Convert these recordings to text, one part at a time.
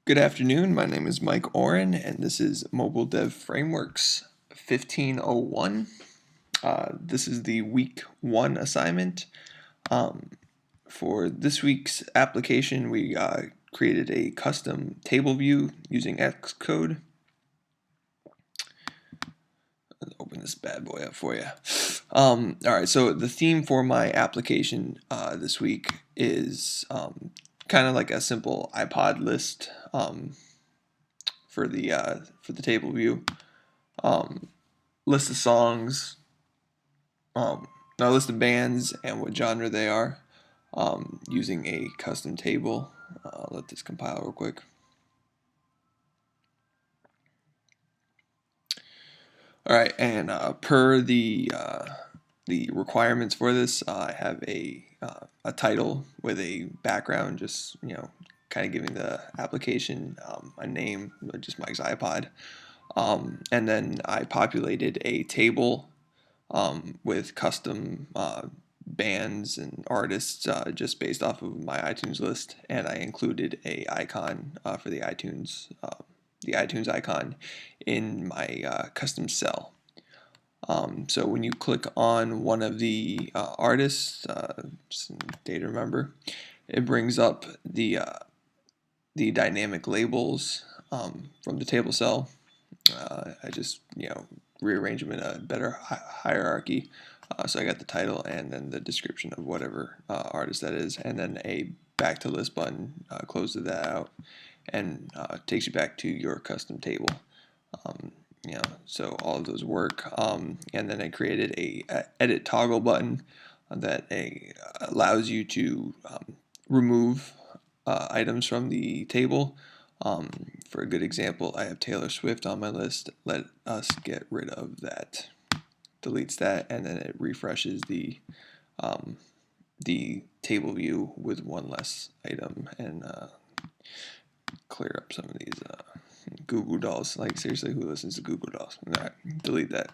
Good afternoon. My name is Mike Oren, and this is Mobile Dev Frameworks 1501. This is the week 1 assignment. For this week's application, we created a custom table view using Xcode. Let's open this bad boy up for you. All right, so the theme for my application this week is kind of like a simple iPod list for the table view. List of songs, a list of bands and what genre they are, using a custom table. Let this compile real quick. All right, and per the requirements for this, I have a title with a background, just kind of giving the application a name, just Mike's iPod. And then I populated a table with custom bands and artists just based off of my iTunes list, and I included a icon for the iTunes icon in my custom cell. So when you click on one of the artists, just a day to remember, it brings up the dynamic labels from the table cell. I just rearrange them in a better hierarchy. So I got the title and then the description of whatever artist that is, and then a back to list button closes that out and takes you back to your custom table. So all of those work. And then I created a edit toggle button that allows you to remove items from the table. For a good example, I have Taylor Swift on my list. Let us get rid of that. Deletes that, and then it refreshes the table view with one less item, and clear up some of these Google Dolls. Like, seriously, who listens to Google Dolls? All right, delete that.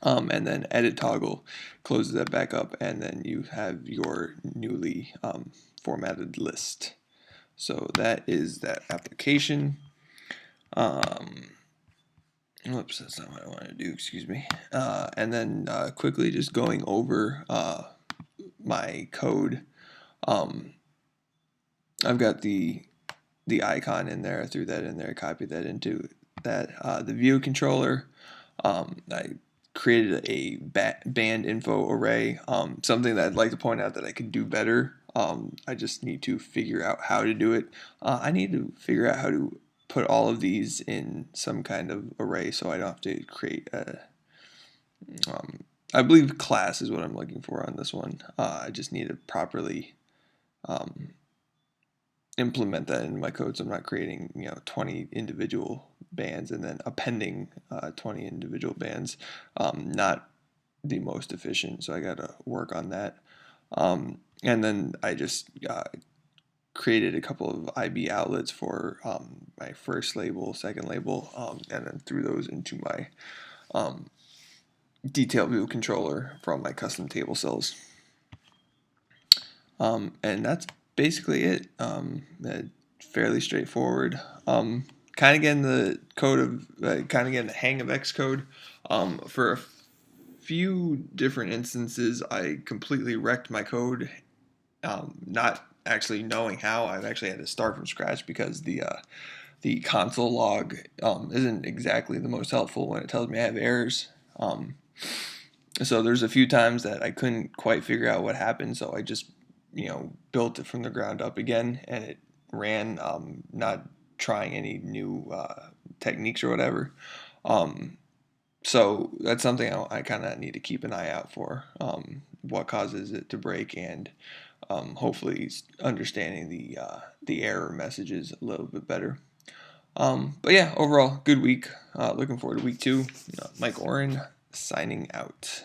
And then edit toggle closes that back up, and then you have your newly formatted list. So that is that application. Oops, that's not what I want to do, excuse me. And then quickly just going over my code. I've got the icon in there. I threw that in there, copied that into that. The view controller, I created a band info array, something that I'd like to point out that I could do better. I just need to figure out how to do it. I need to figure out how to put all of these in some kind of array so I don't have to create a I believe class is what I'm looking for on this one. I just need to properly implement that in my code, so I'm not creating 20 individual bands and then appending 20 individual bands. Not the most efficient, so I got to work on that. And then I just created a couple of IB outlets for my first label, second label, and then threw those into my detail view controller from my custom table cells. And that's basically it. Fairly straightforward. Kind of getting the code of, kind of getting the hang of Xcode. For a few different instances, I completely wrecked my code, not actually knowing how. I've actually had to start from scratch because the console log isn't exactly the most helpful when it tells me I have errors. So there's a few times that I couldn't quite figure out what happened, so I just built it from the ground up again, and it ran, not trying any new techniques or whatever. So that's something I kind of need to keep an eye out for, what causes it to break, and hopefully understanding the error messages a little bit better. But yeah, overall, good week. Looking forward to week 2. Mike Oren signing out.